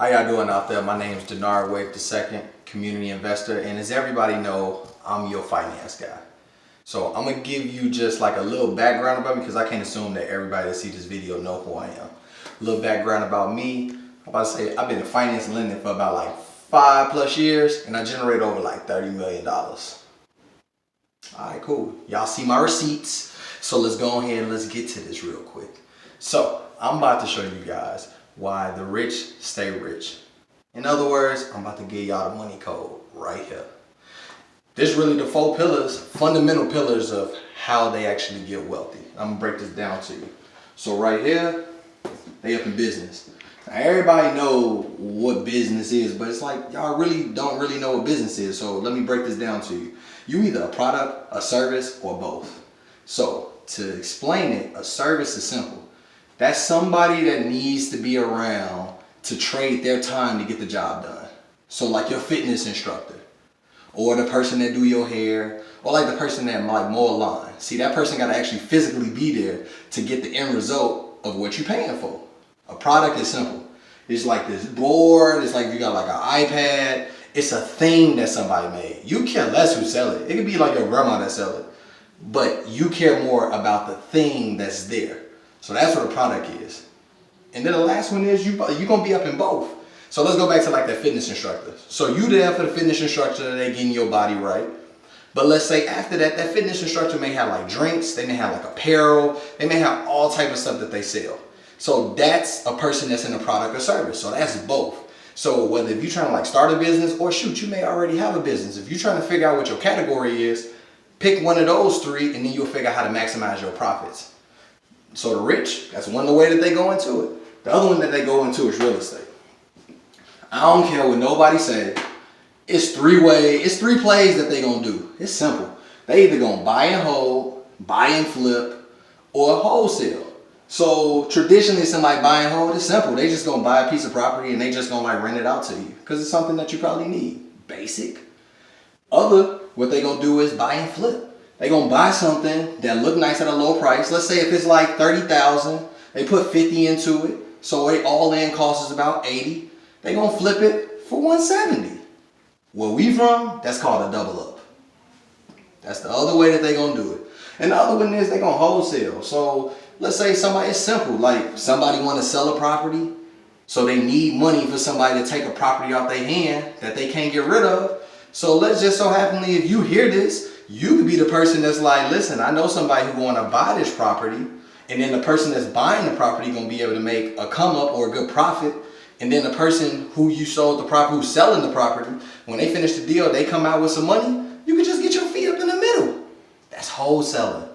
How y'all doing out there? My name is Dee Wade II, community investor, and as everybody know, I'm your finance guy. So I'm gonna give you just like a little background about me because I can't assume that everybody that see this video know who I am. A little background about me. I'm about to say I've been in finance and lending for about like 5+ years, and I generate over like $30 million. All right, cool. Y'all see my receipts. So let's go ahead and let's get to this real quick. So I'm about to show you guys why the rich stay rich. In other words, I'm about to give y'all the money code right here. This really the 4 pillars, fundamental pillars of how they actually get wealthy. I'm gonna break this down to you. So right here, they up in business. Now everybody know what business is, but it's like y'all really don't know what business is. So let me break this down to you. You either a product, a service, or both. So to explain it, a service is simple. That's somebody that needs to be around to trade their time to get the job done. So like your fitness instructor, or the person that do your hair, or like the person that might mow a lawn. See, that person got to actually physically be there to get the end result of what you're paying for. A product is simple. It's like this board. It's like you got like an iPad. It's a thing that somebody made. You care less who sell it. It could be like your grandma that sell it, but you care more about the thing that's there. So that's what a product is. And then the last one is you're gonna be up in both. So let's go back to like that fitness instructor. So you there for the fitness instructor, they getting your body right. But let's say after that, that fitness instructor may have like drinks, they may have like apparel, they may have all type of stuff that they sell. So that's a person that's in a product or service. So that's both. So whether if you're trying to like start a business or shoot, you may already have a business. If you're trying to figure out what your category is, pick one of those 3 and then you'll figure out how to maximize your profits. So the rich, that's one of the way that they go into it. The other one that they go into is real estate. I don't care what nobody say. It's 3 plays that they gonna do. It's simple. They either gonna buy and hold, buy and flip, or wholesale. So traditionally somebody buy and hold, it's simple. They just gonna buy a piece of property and they just gonna like rent it out to you because it's something that you probably need. Basic. Other, what they gonna do is buy and flip. They gonna buy something that look nice at a low price. Let's say if it's like $30,000, they put 50 into it, so it all in cost is about 80. They gonna flip it for 170. Where we from, that's called a double up. That's the other way that they gonna do it. And the other one is they gonna wholesale. So let's say it's simple, like somebody wanna sell a property, so they need money for somebody to take a property off their hand that they can't get rid of. So let's just so happenly, if you hear this, you could be the person that's like, listen, I know somebody who want to buy this property, and then the person that's buying the property going to be able to make a come up or a good profit. And then the person who you sold the property, who's selling the property, when they finish the deal, they come out with some money, you can just get your feet up in the middle. That's wholesaling.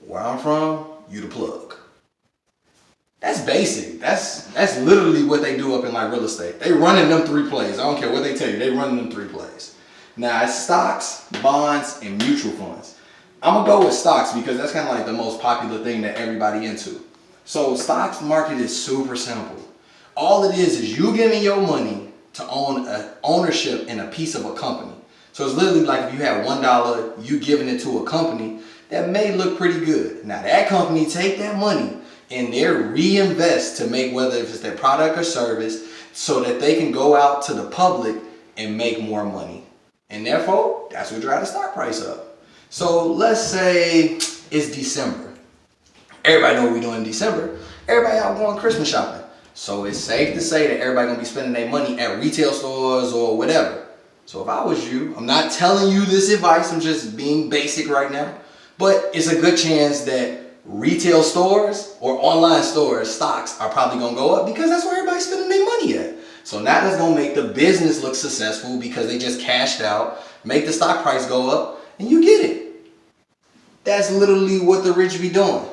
Where I'm from, you the plug. That's basic. That's literally what they do up in like real estate. They running them 3 plays. I don't care what they tell you. They running them 3 plays. Now it's stocks, bonds, and mutual funds. I'm gonna go with stocks because that's kind of like the most popular thing that everybody into. So stocks market is super simple. All it is you giving your money to own ownership in a piece of a company. So it's literally like if you had $1, you giving it to a company that may look pretty good. Now that company take that money and they reinvest to make, whether if it's their product or service, so that they can go out to the public and make more money. And therefore, that's what drives the stock price up. So let's say it's December. Everybody know what we're doing in December. Everybody out going Christmas shopping. So it's safe to say that everybody gonna be spending their money at retail stores or whatever. So if I was you, I'm not telling you this advice, I'm just being basic right now. But it's a good chance that retail stores or online stores, stocks are probably gonna go up because that's where everybody's spending their money at. So now that's gonna make the business look successful because they just cashed out, make the stock price go up, and you get it. That's literally what the rich be doing.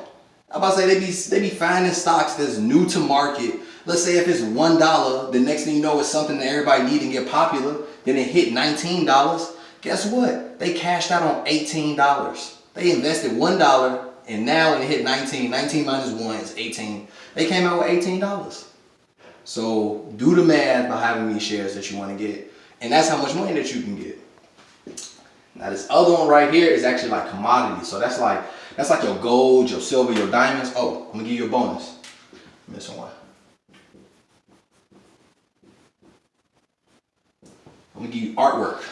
I'm about to say they be finding stocks that's new to market. Let's say if it's $1, the next thing you know it's something that everybody need and get popular, then it hit $19. Guess what? They cashed out on $18. They invested $1 and now when it hit 19 minus 1 is 18. They came out with $18. So do the math by having these shares that you want to get. And that's how much money that you can get. Now this other one right here is actually like commodities. So that's like your gold, your silver, your diamonds. Oh, I'm gonna give you a bonus. Missing one. I'm gonna give you artwork.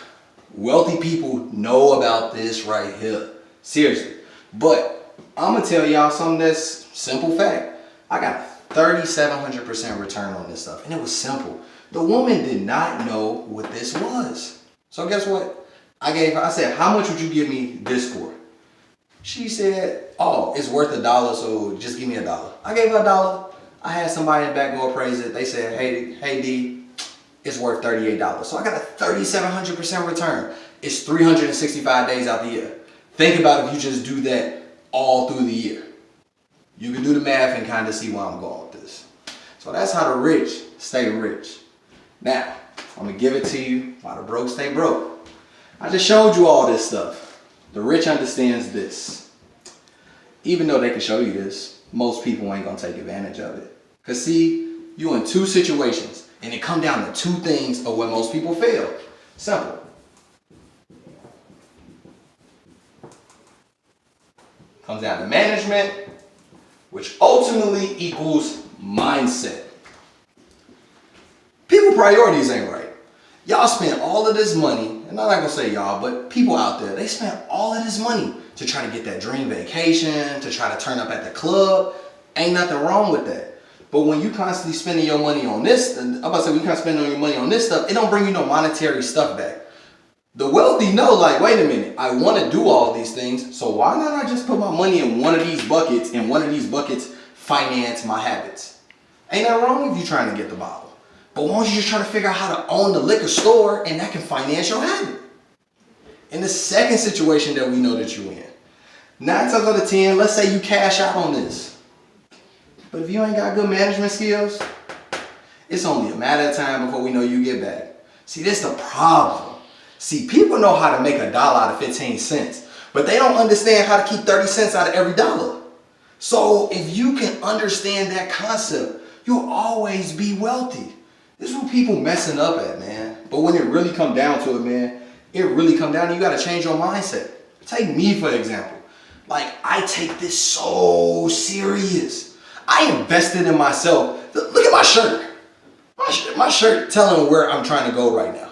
Wealthy people know about this right here. Seriously. But I'm gonna tell y'all something that's simple fact. I got a 3,700% return on this stuff. And it was simple. The woman did not know what this was. So guess what? I said, how much would you give me this for? She said, oh, it's worth $1, so just give me $1. I gave her $1. I had somebody in the back go appraise it. They said, hey D, it's worth $38. So I got a 3,700% return. It's 365 days out the year. Think about if you just do that all through the year. You can do the math and kind of see where I'm going with this. So that's how the rich stay rich. Now, I'm going to give it to you while the broke stay broke. I just showed you all this stuff. The rich understands this. Even though they can show you this, most people ain't going to take advantage of it. Because see, you in two situations, and it come down to two things of where most people fail. Simple. Comes down to management, which ultimately equals mindset. People priorities ain't right. Y'all spend all of this money, and I'm not gonna say y'all, but people out there, they spend all of this money to try to get that dream vacation, to try to turn up at the club. Ain't nothing wrong with that. But when you constantly spending your money on this, I'm about to say when you constantly spending your money on this stuff, it don't bring you no monetary stuff back. The wealthy know, like, wait a minute, I want to do all these things, so why not I just put my money in one of these buckets, and one of these buckets finance my habits? Ain't nothing wrong if you're trying to get the bottle. But why don't you just try to figure out how to own the liquor store, and that can finance your habit? In the second situation that we know that you're in, 9 times out of 10, let's say you cash out on this. But if you ain't got good management skills, it's only a matter of time before we know you get back. See, this is the problem. See, people know how to make $1 out of 15 cents, but they don't understand how to keep 30 cents out of every dollar. So if you can understand that concept, you'll always be wealthy. This is what people messing up at, man. But when it really come down to it, man, it really come down to you got to change your mindset. Take me, for example. Like, I take this so serious. I invested in myself. Look at my shirt. My shirt telling where I'm trying to go right now.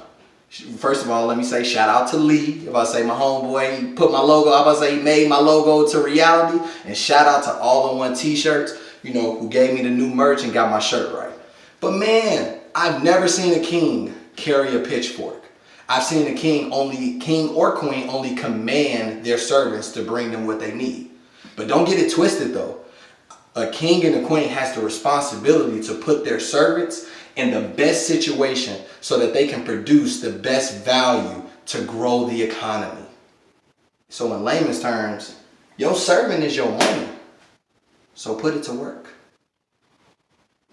First of all, let me say shout out to Lee. If I say my homeboy, he put my logo, I'm about to say he made my logo to reality. And shout out to All-in-One t-shirts, you know, who gave me the new merch and got my shirt right. But man, I've never seen a king carry a pitchfork. I've seen a king or queen only command their servants to bring them what they need. But don't get it twisted though. A king and a queen has the responsibility to put their servants in the best situation so that they can produce the best value to grow the economy. So in layman's terms, your servant is your money. So put it to work.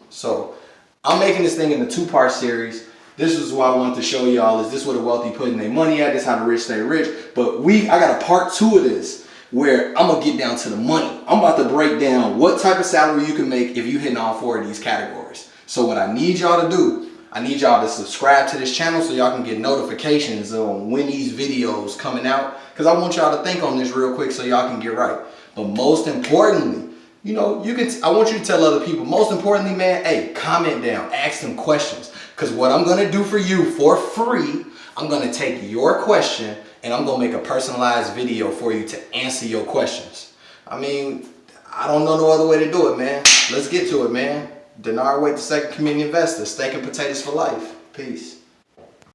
So I'm making this thing in a 2-part series. This is what I wanted to show y'all. Is this where the wealthy putting their money at? This is how the rich stay rich. But I got a part 2 of this where I'm going to get down to the money. I'm about to break down what type of salary you can make if you hitting all 4 of these categories. So what I need y'all to do, I need y'all to subscribe to this channel so y'all can get notifications on when these videos coming out. Because I want y'all to think on this real quick so y'all can get right. But most importantly, you know, I want you to tell other people, most importantly, man, hey, comment down, ask them questions. Because what I'm going to do for you for free, I'm going to take your question and I'm going to make a personalized video for you to answer your questions. I mean, I don't know no other way to do it, man. Let's get to it, man. Dee Wade II, community investor, steak and potatoes for life. Peace.